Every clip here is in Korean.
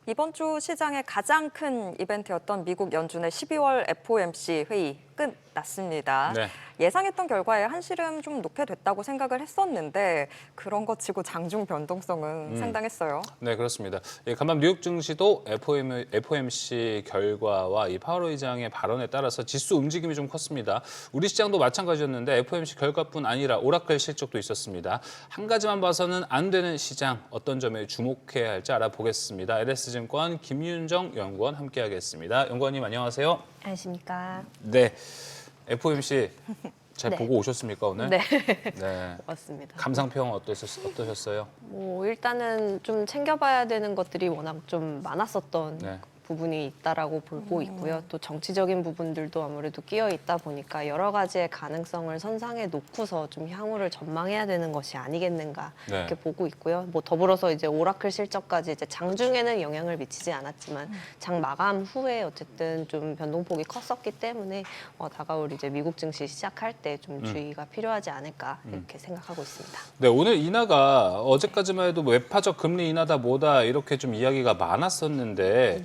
이번 주 시장의 가장 큰 이벤트였던 미국 연준의 12월 FOMC 회의 끝났습니다. 네. 예상했던 결과에 한시름 좀 놓게 됐다고 생각을 했었는데 그런 것 치고 장중 변동성은 상당했어요. 네, 그렇습니다. 간밤 뉴욕 증시도 FOMC 결과와 이 파월 의장의 발언에 따라서 지수 움직임이 좀 컸습니다. 우리 시장도 마찬가지였는데 FOMC 결과뿐 아니라 오라클 실적도 있었습니다. 한 가지만 봐서는 안 되는 시장, 어떤 점에 주목해야 할지 알아보겠습니다. LS증권 김윤정 연구원 함께하겠습니다. 연구원님 안녕하세요. 안녕하십니까. 네, FOMC 잘 네. 보고 오셨습니까 오늘? 네, 네. 맞습니다. 감상평 어떠셨어요? 일단은 좀 챙겨봐야 되는 것들이 워낙 좀 많았었던 네. 부분이 있다라고 보고 있고요. 또 정치적인 부분들도 아무래도 끼어 있다 보니까 여러 가지의 가능성을 선상에 놓고서 좀 향후를 전망해야 되는 것이 아니겠는가 네. 이렇게 보고 있고요. 더불어서 이제 오라클 실적까지 이제 장중에는 영향을 미치지 않았지만 장 마감 후에 어쨌든 좀 변동폭이 컸었기 때문에 다가올 이제 미국 증시 시작할 때 좀 주의가 필요하지 않을까 이렇게 생각하고 있습니다. 네, 오늘 인하가 어제까지만 해도 외파적 금리 인하다 뭐다 이렇게 좀 이야기가 많았었는데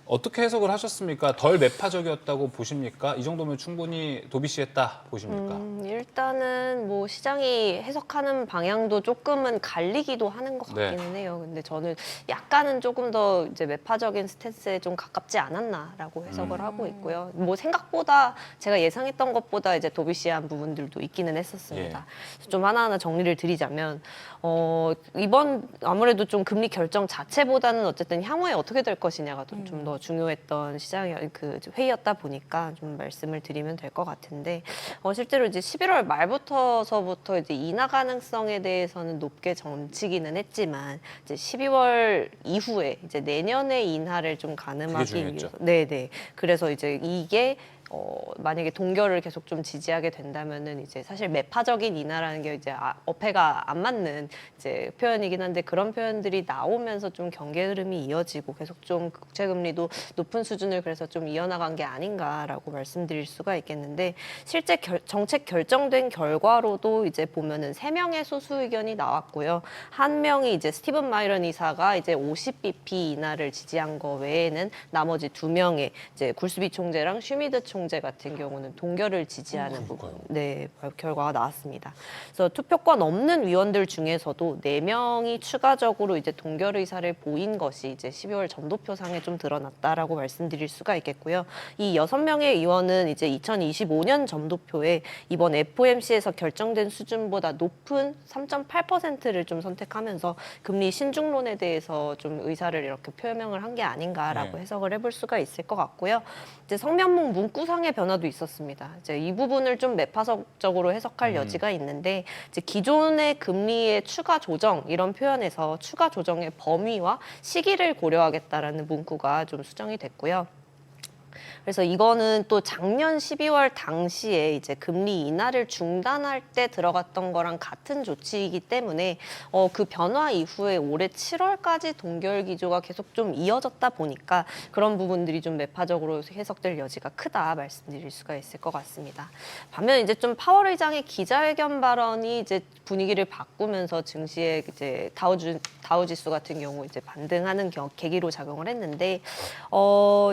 어떻게 해석을 하셨습니까? 덜 매파적이었다고 보십니까? 이 정도면 충분히 도비시했다 보십니까? 일단은 시장이 해석하는 방향도 조금은 갈리기도 하는 것 네. 같기는 해요. 근데 저는 약간은 조금 더 이제 매파적인 스탠스에 좀 가깝지 않았나라고 해석을 하고 있고요. 생각보다 제가 예상했던 것보다 이제 도비시한 부분들도 있기는 했었습니다. 그래서 좀 하나하나 정리를 드리자면 이번 아무래도 좀 금리 결정 자체보다는 어쨌든 향후에 어떻게 될 것이냐가 좀 더 중요했던 그 회의였다 보니까 좀 말씀을 드리면 될 것 같은데 실제로 이제 11월 말부터서부터 이제 인하 가능성에 대해서는 높게 점치기는 했지만 이제 12월 이후에 이제 내년에 인하를 좀 가늠하기 중요했죠. 위해서 네네 그래서 이제 이게 만약에 동결을 계속 좀 지지하게 된다면은 이제 사실 매파적인 인하라는 게 이제 어폐가 안 맞는 이제 표현이긴 한데 그런 표현들이 나오면서 좀 경계 흐름이 이어지고 계속 좀 국채 금리도 높은 수준을 그래서 좀 이어나간 게 아닌가라고 말씀드릴 수가 있겠는데 실제 정책 결정된 결과로도 이제 보면은 3명의 소수 의견이 나왔고요. 한 명이 이제 스티븐 마이런 이사가 이제 50bp 인하를 지지한 거 외에는 나머지 2명의 이제 굴스비 총재랑 슈미드 총재 같은 경우는 동결을 지지하는 부분, 결과가 나왔습니다. 그래서 투표권 없는 위원들 중에서도 4명이 추가적으로 이제 동결 의사를 보인 것이 이제 12월 전도표상에 좀 드러났다라고 말씀드릴 수가 있겠고요. 이 6명의 의원은 이제 2025년 전도표에 이번 FOMC에서 결정된 수준보다 높은 3.8%를 좀 선택하면서 금리 신중론에 대해서 좀 의사를 이렇게 표명을 한 게 아닌가라고 해석을 해볼 수가 있을 것 같고요. 이제 성명문 문구상의 변화도 있었습니다. 이제 이 부분을 좀 매파적으로 해석할 여지가 있는데 이제 기존의 금리의 추가 조정 이런 표현에서 추가 조정의 범위와 시기를 고려하겠다라는 문구가 좀 수정이 됐고요. 그래서 이거는 또 작년 12월 당시에 이제 금리 인하를 중단할 때 들어갔던 거랑 같은 조치이기 때문에 그 변화 이후에 올해 7월까지 동결 기조가 계속 좀 이어졌다 보니까 그런 부분들이 좀 매파적으로 해석될 여지가 크다 말씀드릴 수가 있을 것 같습니다. 반면 이제 좀 파월 의장의 기자회견 발언이 이제 분위기를 바꾸면서 증시에 이제 다우 지수 같은 경우 이제 반등하는 계기로 작용을 했는데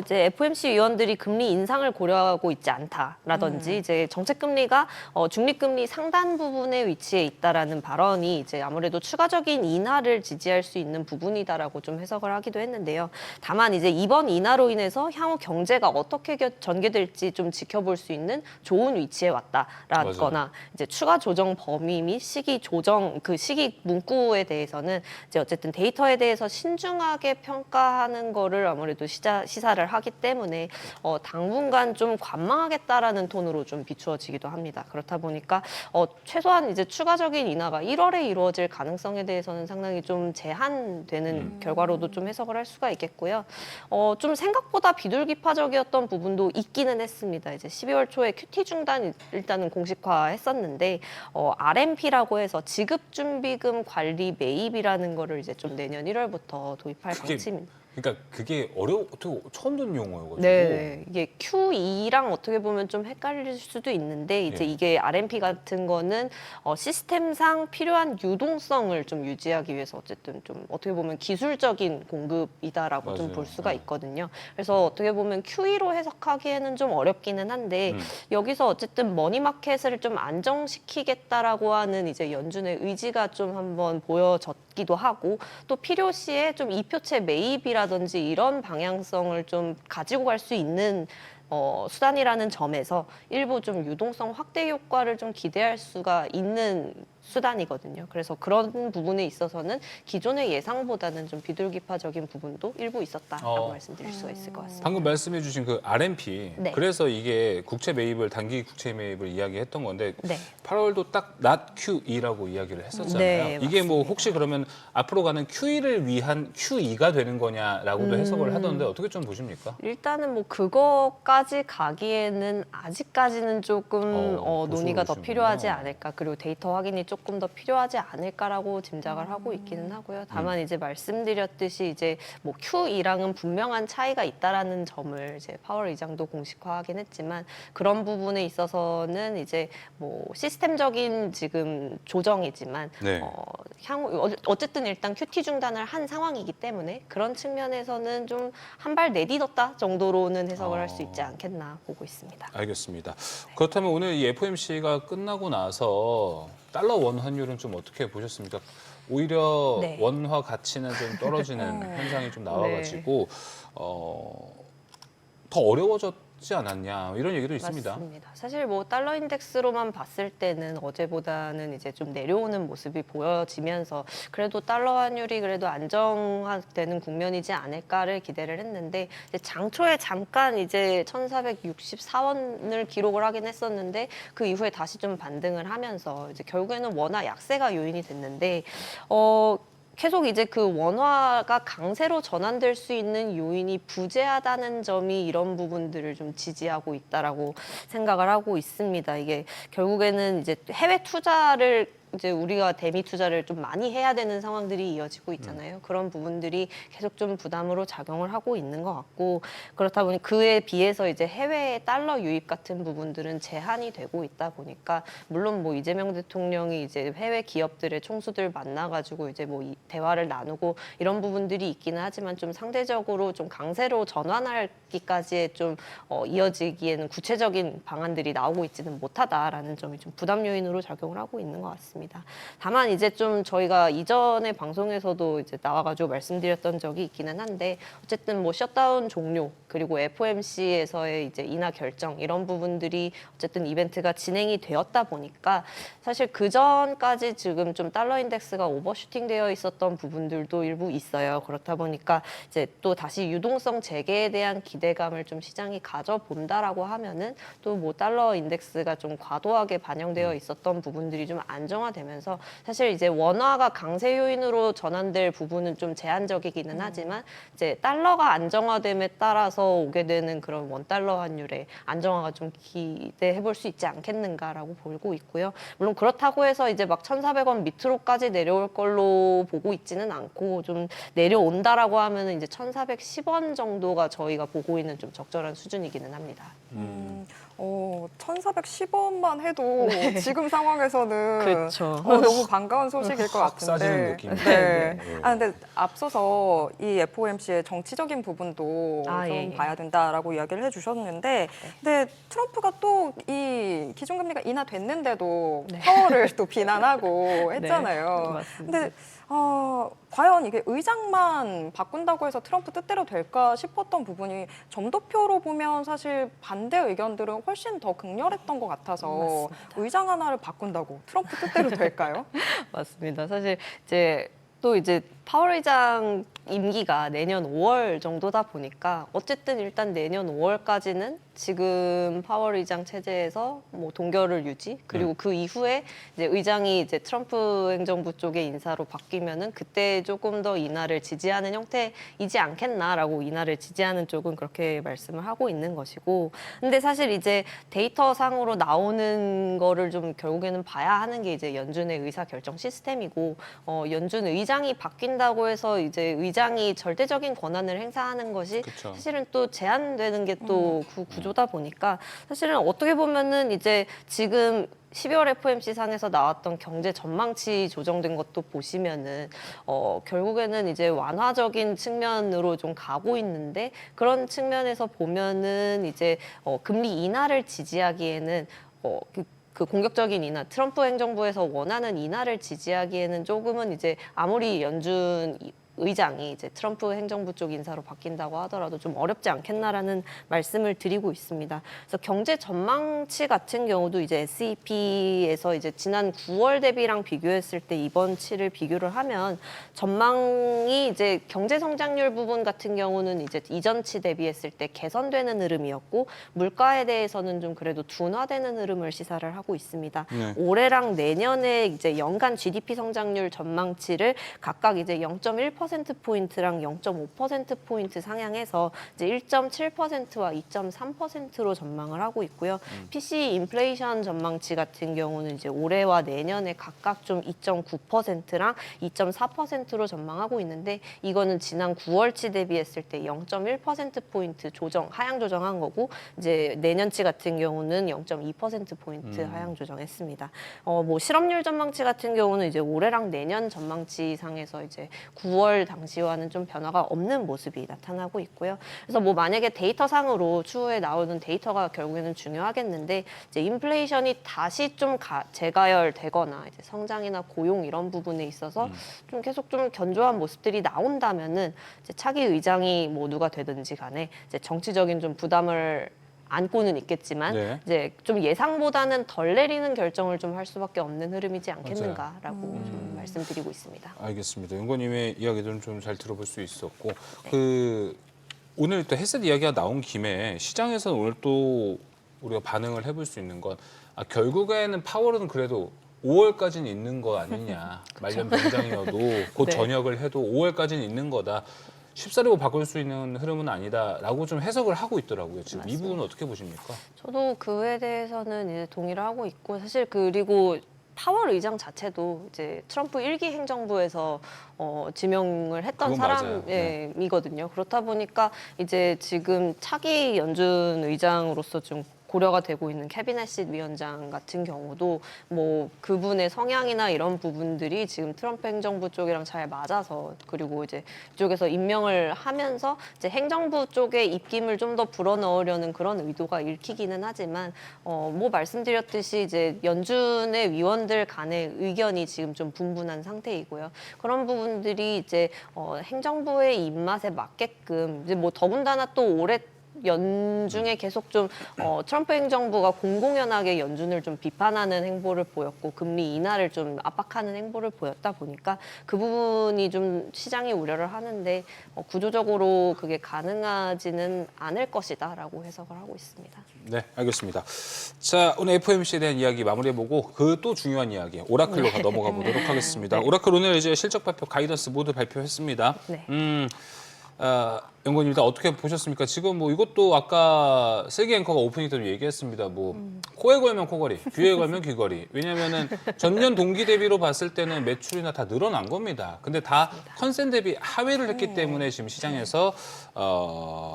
이제 FOMC 위원들이 금리 인상을 고려하고 있지 않다라든지 이제 정책 금리가 중립 금리 상단 부분에 위치해 있다라는 발언이 이제 아무래도 추가적인 인하를 지지할 수 있는 부분이다라고 좀 해석을 하기도 했는데요. 다만 이제 이번 인하로 인해서 향후 경제가 어떻게 전개될지 좀 지켜볼 수 있는 좋은 위치에 왔다라거나 이제 추가 조정 범위 및 시기 조정 그 시기 문구에 대해서는 이제 어쨌든 데이터에 대해서 신중하게 평가하는 거를 아무래도 시사를 하기 때문에 당분간 좀 관망하겠다라는 톤으로 좀 비추어지기도 합니다. 그렇다 보니까 최소한 이제 추가적인 인하가 1월에 이루어질 가능성에 대해서는 상당히 좀 제한되는 결과로도 좀 해석을 할 수가 있겠고요. 좀 생각보다 비둘기파적이었던 부분도 있기는 했습니다. 이제 12월 초에 QT 중단 일단은 공식화했었는데 RMP라고 해서 지급준비금 관리 매입이라는 거를 이제 좀 내년 1월부터 도입할 방침입니다. 그러니까 그게 어떻게 처음 듣는 용어여가지고. 네, 이게 QE랑 어떻게 보면 좀 헷갈릴 수도 있는데 이제 예. 이게 RMP 같은 거는 시스템상 필요한 유동성을 좀 유지하기 위해서 어쨌든 좀 어떻게 보면 기술적인 공급이다라고 좀 맞아요. 볼 수가 예. 있거든요. 그래서 어떻게 보면 QE로 해석하기에는 좀 어렵기는 한데 여기서 어쨌든 머니마켓을 좀 안정시키겠다라고 하는 이제 연준의 의지가 좀 한번 보여졌기도 하고 또 필요시에 좀 이표체 매입이라든지 이런 방향성을 좀 가지고 갈 수 있는 수단이라는 점에서 일부 좀 유동성 확대 효과를 좀 기대할 수가 있는 수단이거든요. 그래서 그런 부분에 있어서는 기존의 예상보다는 좀 비둘기파적인 부분도 일부 있었다라고 말씀드릴 수가 있을 것 같습니다. 방금 말씀해주신 그 RMP, 네. 그래서 이게 국채 매입을 단기 국채 매입을 이야기했던 건데 네. 8월도 딱 not QE라고 이야기를 했었잖아요. 네, 이게 뭐 맞습니다. 혹시 그러면 앞으로 가는 QE를 위한 QE가 되는 거냐라고도 해석을 하던데 어떻게 좀 보십니까? 일단은 뭐 그거까지 가기에는 아직까지는 조금 논의가 더 보수적이시군요. 필요하지 않을까. 그리고 데이터 확인이 조금 더 필요하지 않을까라고 짐작을 하고 있기는 하고요. 다만 이제 말씀드렸듯이 이제 뭐 QE랑은 분명한 차이가 있다라는 점을 이제 파월 의장도 공식화하긴 했지만 그런 부분에 있어서는 이제 뭐 시스템적인 지금 조정이지만 네. 향후 어쨌든 일단 QT 중단을 한 상황이기 때문에 그런 측면에서는 좀 한 발 내딛었다 정도로는 해석을 할 수 있지 않겠나 보고 있습니다. 알겠습니다. 그렇다면 오늘 이 FOMC가 끝나고 나서 달러 원 환율은 좀 어떻게 보셨습니까? 오히려 네. 원화 가치는 좀 떨어지는 현상이 좀 나와가지고 더 어려워졌지 않았냐 이런 얘기도 있습니다. 맞습니다. 사실 뭐 달러 인덱스로만 봤을 때는 어제보다는 이제 좀 내려오는 모습이 보여지면서 그래도 달러 환율이 그래도 안정화되는 국면이지 않을까를 기대를 했는데 이제 장초에 잠깐 이제 1,464원을 기록을 하긴 했었는데 그 이후에 다시 좀 반등을 하면서 이제 결국에는 원화 약세가 요인이 됐는데 계속 이제 그 원화가 강세로 전환될 수 있는 요인이 부재하다는 점이 이런 부분들을 좀 지지하고 있다라고 생각을 하고 있습니다. 이게 결국에는 이제 해외 투자를 이제 우리가 대미 투자를 좀 많이 해야 되는 상황들이 이어지고 있잖아요. 그런 부분들이 계속 좀 부담으로 작용을 하고 있는 것 같고 그렇다 보니 그에 비해서 이제 해외 달러 유입 같은 부분들은 제한이 되고 있다 보니까 물론 뭐 이재명 대통령이 이제 해외 기업들의 총수들 만나가지고 이제 뭐 대화를 나누고 이런 부분들이 있기는 하지만 좀 상대적으로 좀 강세로 전환하기까지의 좀 이어지기에는 구체적인 방안들이 나오고 있지는 못하다라는 점이 좀 부담 요인으로 작용을 하고 있는 것 같습니다. 다만 이제 좀 저희가 이전의 방송에서도 이제 나와가지고 말씀드렸던 적이 있기는 한데 어쨌든 뭐 셧다운 종료 그리고 FOMC에서의 이제 인하 결정 이런 부분들이 어쨌든 이벤트가 진행이 되었다 보니까 사실 그 전까지 지금 좀 달러 인덱스가 오버슈팅되어 있었던 부분들도 일부 있어요. 그렇다 보니까 이제 또 다시 유동성 재개에 대한 기대감을 좀 시장이 가져본다라고 하면은 또 뭐 달러 인덱스가 좀 과도하게 반영되어 있었던 부분들이 좀 안정화되면서 사실 이제 원화가 강세 요인으로 전환될 부분은 좀 제한적이기는 하지만 이제 달러가 안정화됨에 따라서 오게 되는 그런 원 달러 환율의 안정화가 좀 기대해 볼 수 있지 않겠는가라고 보고 있고요. 물론 그렇다고 해서 이제 막 1,400원 밑으로까지 내려올 걸로 보고 있지는 않고 좀 내려온다라고 하면은 이제 1,410원 정도가 저희가 보고 있는 좀 적절한 수준이기는 합니다. 1,410원만 해도 지금 상황에서는 그렇죠. 너무 반가운 소식일 것 확 같은데. 싸지는 느낌이. 네. 네. 근데 앞서서 이 FOMC의 정치적인 부분도 좀 예. 봐야 된다라고 이야기를 해주셨는데, 근데 트럼프가 또 이 기준금리가 인하됐는데도 파월을 또 비난하고 했잖아요. 맞습니다. 근데 과연 이게 의장만 바꾼다고 해서 트럼프 뜻대로 될까 싶었던 부분이 점도표로 보면 사실 반대 의견들은 훨씬 더 극렬했던 것 같아서 맞습니다. 의장 하나를 바꾼다고 트럼프 뜻대로 될까요? 맞습니다. 사실 이제 또 이제 파월 의장 임기가 내년 5월 정도다 보니까 어쨌든 일단 내년 5월까지는 지금 파월 의장 체제에서 뭐 동결을 유지 그리고 그 이후에 이제 의장이 이제 트럼프 행정부 쪽의 인사로 바뀌면은 그때 조금 더 인하를 지지하는 형태이지 않겠나라고 인하를 지지하는 쪽은 그렇게 말씀을 하고 있는 것이고 근데 사실 이제 데이터 상으로 나오는 거를 좀 결국에는 봐야 하는 게 이제 연준의 의사 결정 시스템이고 연준 의장이 바뀐다고 해서 이제 의장이 절대적인 권한을 행사하는 것이 그쵸. 사실은 또 제한되는 게 또 그 구조다 보니까 사실은 어떻게 보면은 이제 지금 12월 FOMC 상에서 나왔던 경제 전망치 조정된 것도 보시면은 결국에는 이제 완화적인 측면으로 좀 가고 있는데 그런 측면에서 보면은 이제 금리 인하를 지지하기에는 그 공격적인 인하, 트럼프 행정부에서 원하는 인하를 지지하기에는 조금은 이제 아무리 연준 의장이 이제 트럼프 행정부 쪽 인사로 바뀐다고 하더라도 좀 어렵지 않겠나라는 말씀을 드리고 있습니다. 그래서 경제 전망치 같은 경우도 이제 SEP에서 이제 지난 9월 대비랑 비교했을 때 이번 치를 비교를 하면 전망이 이제 경제 성장률 부분 같은 경우는 이제 이전 치 대비했을 때 개선되는 흐름이었고 물가에 대해서는 좀 그래도 둔화되는 흐름을 시사를 하고 있습니다. 네. 올해랑 내년에 이제 연간 GDP 성장률 전망치를 각각 이제 0.1%포인트랑 0.5%포인트 상향해서 이제 1.7%와 2.3%로 전망을 하고 있고요. PCE 인플레이션 전망치 같은 경우는 이제 올해와 내년에 각각 좀 2.9%랑 2.4%로 전망하고 있는데 이거는 지난 9월치 대비했을 때 0.1%포인트 하향 조정한 거고 이제 내년치 같은 경우는 0.2%포인트 하향 조정했습니다. 뭐 실업률 전망치 같은 경우는 이제 올해랑 내년 전망치 상에서 이제 9월 당시와는 좀 변화가 없는 모습이 나타나고 있고요. 그래서 뭐 만약에 데이터 상으로 추후에 나오는 데이터가 결국에는 중요하겠는데 이제 인플레이션이 다시 좀 재가열되거나 이제 성장이나 고용 이런 부분에 있어서 좀 계속 좀 견조한 모습들이 나온다면은 이제 차기 의장이 뭐 누가 되든지 간에 이제 정치적인 좀 부담을 안고는 있겠지만 네. 이제 좀 예상보다는 덜 내리는 결정을 좀 할 수밖에 없는 흐름이지 않겠는가라고 좀 말씀드리고 있습니다. 알겠습니다. 연구님의 이야기들은 좀 잘 들어볼 수 있었고 그 오늘 또 헤셋 이야기가 나온 김에 시장에서는 오늘 또 우리가 반응을 해볼 수 있는 건 결국에는 파월은 그래도 5월까지는 있는 거 아니냐. 말년 병장이어도 곧 네. 전역을 해도 5월까지는 있는 거다. 쉽사리고 바꿀 수 있는 흐름은 아니다라고 좀 해석을 하고 있더라고요. 지금 이 부분은 어떻게 보십니까? 저도 그에 대해서는 이제 동의를 하고 있고 사실 그리고 파월 의장 자체도 이제 트럼프 1기 행정부에서 지명을 했던 그건 맞아요. 사람이거든요. 그렇다 보니까 이제 지금 차기 연준 의장으로서 좀 고려가 되고 있는 캐비넷 위원장 같은 경우도 뭐 그분의 성향이나 이런 부분들이 지금 트럼프 행정부 쪽이랑 잘 맞아서 그리고 이제 이쪽에서 임명을 하면서 이제 행정부 쪽에 입김을 좀 더 불어넣으려는 그런 의도가 읽히기는 하지만 뭐 말씀드렸듯이 이제 연준의 위원들 간의 의견이 지금 좀 분분한 상태이고요. 그런 부분들이 이제 행정부의 입맛에 맞게끔 이제 뭐 더군다나 또 올해 연중에 계속 좀 트럼프 행정부가 공공연하게 연준을 좀 비판하는 행보를 보였고 금리 인하를 좀 압박하는 행보를 보였다 보니까 그 부분이 좀 시장이 우려를 하는데 구조적으로 그게 가능하지는 않을 것이다라고 해석을 하고 있습니다. 네, 알겠습니다. 자, 오늘 FOMC에 대한 이야기 마무리해보고 그 또 중요한 이야기 오라클로 넘어가 보도록 하겠습니다. 오라클 오늘 이제 실적 발표, 가이던스 모두 발표했습니다. 네. 연구님 일단 어떻게 보셨습니까? 지금 뭐 이것도 아까 슬기 앵커가 오프닝 때도 얘기했습니다. 뭐 코에 걸면 코걸이, 귀에 걸면 귀걸이. 왜냐면은 전년 동기 대비로 봤을 때는 매출이나 다 늘어난 겁니다. 근데 다 컨센 대비 하회를 했기 때문에 지금 시장에서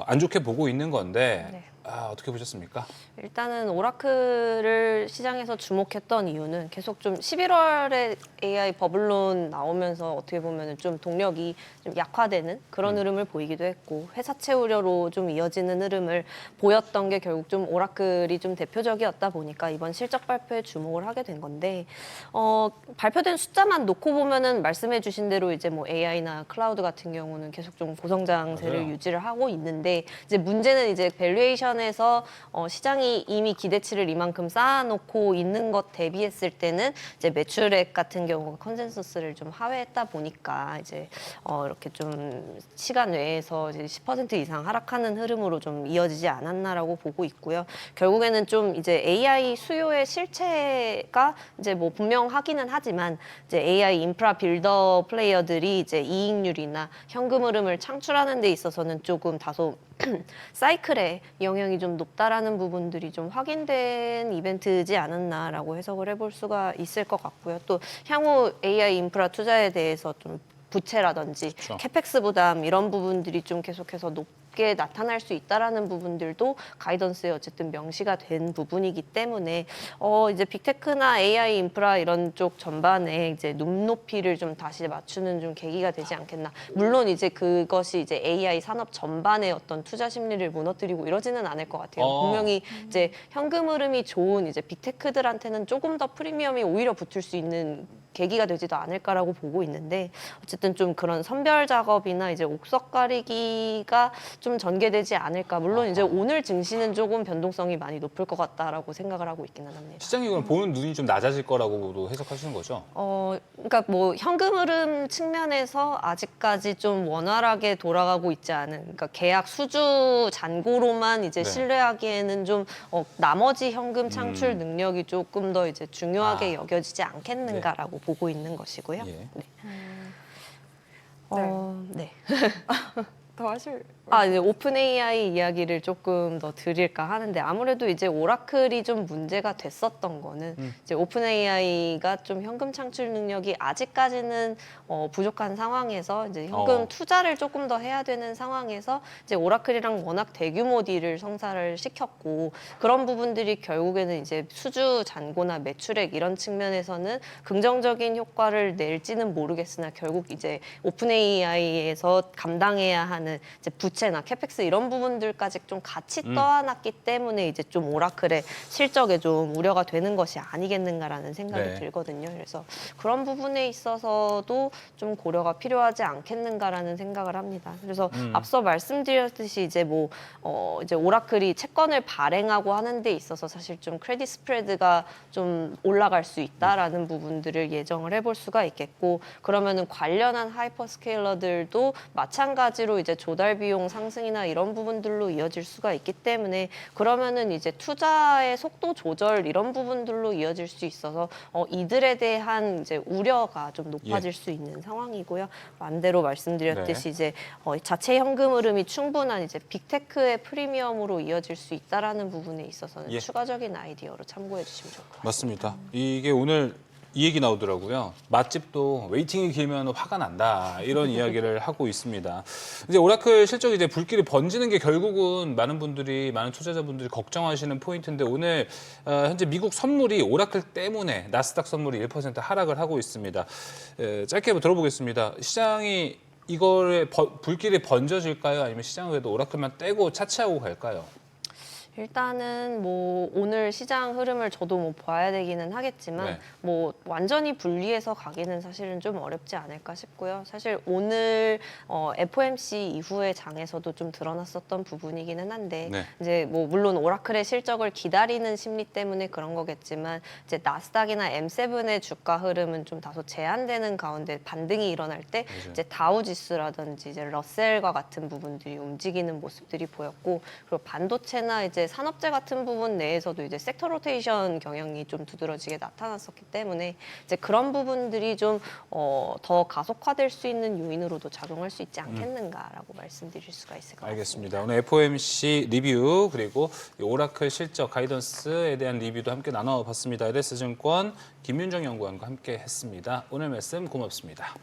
안 좋게 보고 있는 건데 네. 어떻게 보셨습니까? 일단은 오라클을 시장에서 주목했던 이유는 계속 좀 11월에 AI 버블론 나오면서 어떻게 보면 좀 동력이 좀 약화되는 그런 흐름을 보이기도 했고 회사채 우려로 좀 이어지는 흐름을 보였던 게 결국 좀 오라클이 좀 대표적이었다 보니까 이번 실적 발표에 주목을 하게 된 건데 발표된 숫자만 놓고 보면은 말씀해주신 대로 이제 뭐 AI나 클라우드 같은 경우는 계속 좀 고성장세를 맞아요. 유지를 하고 있는데 이제 문제는 이제 밸류에이션에서 시장이 이미 기대치를 이만큼 쌓아놓고 있는 것 대비했을 때는 이제 매출액 같은 경우가 컨센서스를 좀 하회했다 보니까 이제 이렇게 좀 시간 외에서 이제 10% 이상 하락하는 흐름으로 좀 이어지지 않았나라고 보고 있고요. 결국에는 좀 이제 AI 수요의 실체가 이제 뭐 분명하기는 하지만 이제 AI 인프라 빌더 플레이어들이 이제 이익률이나 현금 흐름을 창출하는 데 있어서는 조금 다소 사이클의 영향이 좀 높다라는 부분들이 좀 확인된 이벤트지 않았나라고 해석을 해볼 수가 있을 것 같고요. 또 향후 AI 인프라 투자에 대해서 좀 부채라든지 그렇죠. 캐펙스 부담 이런 부분들이 좀 계속해서 높게 나타날 수 있다라는 부분들도 가이던스에 어쨌든 명시가 된 부분이기 때문에 이제 빅테크나 AI 인프라 이런 쪽 전반에 이제 눈높이를 좀 다시 맞추는 좀 계기가 되지 않겠나. 물론 이제 그것이 이제 AI 산업 전반의 어떤 투자 심리를 무너뜨리고 이러지는 않을 것 같아요. 분명히 이제 현금 흐름이 좋은 이제 빅테크들한테는 조금 더 프리미엄이 오히려 붙을 수 있는 계기가 되지도 않을까라고 보고 있는데 어쨌든 좀 그런 선별 작업이나 이제 옥석 가리기가 좀 전개되지 않을까. 물론 이제 오늘 증시는 조금 변동성이 많이 높을 것 같다라고 생각을 하고 있기는 합니다. 시장이 그럼 보는 눈이 좀 낮아질 거라고도 해석하시는 거죠? 그러니까 뭐 현금 흐름 측면에서 아직까지 좀 원활하게 돌아가고 있지 않은, 그러니까 계약 수주 잔고로만 이제 네. 신뢰하기에는 좀 나머지 현금 창출 능력이 조금 더 이제 중요하게 여겨지지 않겠는가라고 보고 있는 것이고요. 예. 네. 더 하실 이제 오픈 AI 이야기를 조금 더 드릴까 하는데 아무래도 이제 오라클이 좀 문제가 됐었던 거는 이제 오픈 AI가 좀 현금 창출 능력이 아직까지는 부족한 상황에서 이제 현금 투자를 조금 더 해야 되는 상황에서 이제 오라클이랑 워낙 대규모 딜을 성사를 시켰고 그런 부분들이 결국에는 이제 수주 잔고나 매출액 이런 측면에서는 긍정적인 효과를 낼지는 모르겠으나 결국 이제 오픈 AI에서 감당해야 하는 이제 부채나 캐펙스 이런 부분들까지 좀 같이 떠안았기 때문에 이제 좀 오라클의 실적에 좀 우려가 되는 것이 아니겠는가라는 생각이 들거든요. 그래서 그런 부분에 있어서도 좀 고려가 필요하지 않겠는가라는 생각을 합니다. 그래서 앞서 말씀드렸듯이 이제 뭐 이제 오라클이 채권을 발행하고 하는 데 있어서 사실 좀 크레딧 스프레드가 좀 올라갈 수 있다라는 부분들을 예정을 해볼 수가 있겠고 그러면은 관련한 하이퍼스케일러들도 마찬가지로 이제 조달 비용 상승이나 이런 부분들로 이어질 수가 있기 때문에 그러면은 이제 투자의 속도 조절 이런 부분들로 이어질 수 있어서 이들에 대한 이제 우려가 좀 높아질 수 있는 상황이고요. 반대로 말씀드렸듯이 이제 자체 현금 흐름이 충분한 이제 빅테크의 프리미엄으로 이어질 수 있다라는 부분에 있어서는 추가적인 아이디어로 참고해 주시면 좋을 것 같습니다. 맞습니다. 이게 오늘 이 얘기 나오더라고요. 맛집도 웨이팅이 길면 화가 난다. 이런 이야기를 하고 있습니다. 이제 오라클 실적이 이제 불길이 번지는 게 결국은 많은 투자자분들이 걱정하시는 포인트인데 오늘 현재 미국 선물이 오라클 때문에 나스닥 선물이 1% 하락을 하고 있습니다. 짧게 한번 들어보겠습니다. 시장이 이거에 불길이 번져질까요? 아니면 시장은 그래도 오라클만 떼고 차치하고 갈까요? 일단은 뭐 오늘 시장 흐름을 저도 뭐 봐야 되기는 하겠지만 뭐 완전히 분리해서 가기는 사실은 좀 어렵지 않을까 싶고요. 사실 오늘 FOMC 이후의 장에서도 좀 드러났었던 부분이기는 한데 이제 뭐 물론 오라클의 실적을 기다리는 심리 때문에 그런 거겠지만 이제 나스닥이나 M7의 주가 흐름은 좀 다소 제한되는 가운데 반등이 일어날 때 이제 다우 지수라든지 이제 러셀과 같은 부분들이 움직이는 모습들이 보였고 그리고 반도체나 이제 산업재 같은 부분 내에서도 이제 섹터 로테이션 경향이 좀 두드러지게 나타났었기 때문에 이제 그런 부분들이 좀 더 가속화될 수 있는 요인으로도 작용할 수 있지 않겠는가라고 말씀드릴 수가 있을 것 같습니다. 알겠습니다. 오늘 FOMC 리뷰 그리고 오라클 실적 가이던스에 대한 리뷰도 함께 나눠봤습니다. LS증권 김윤정 연구원과 함께 했습니다. 오늘 말씀 고맙습니다.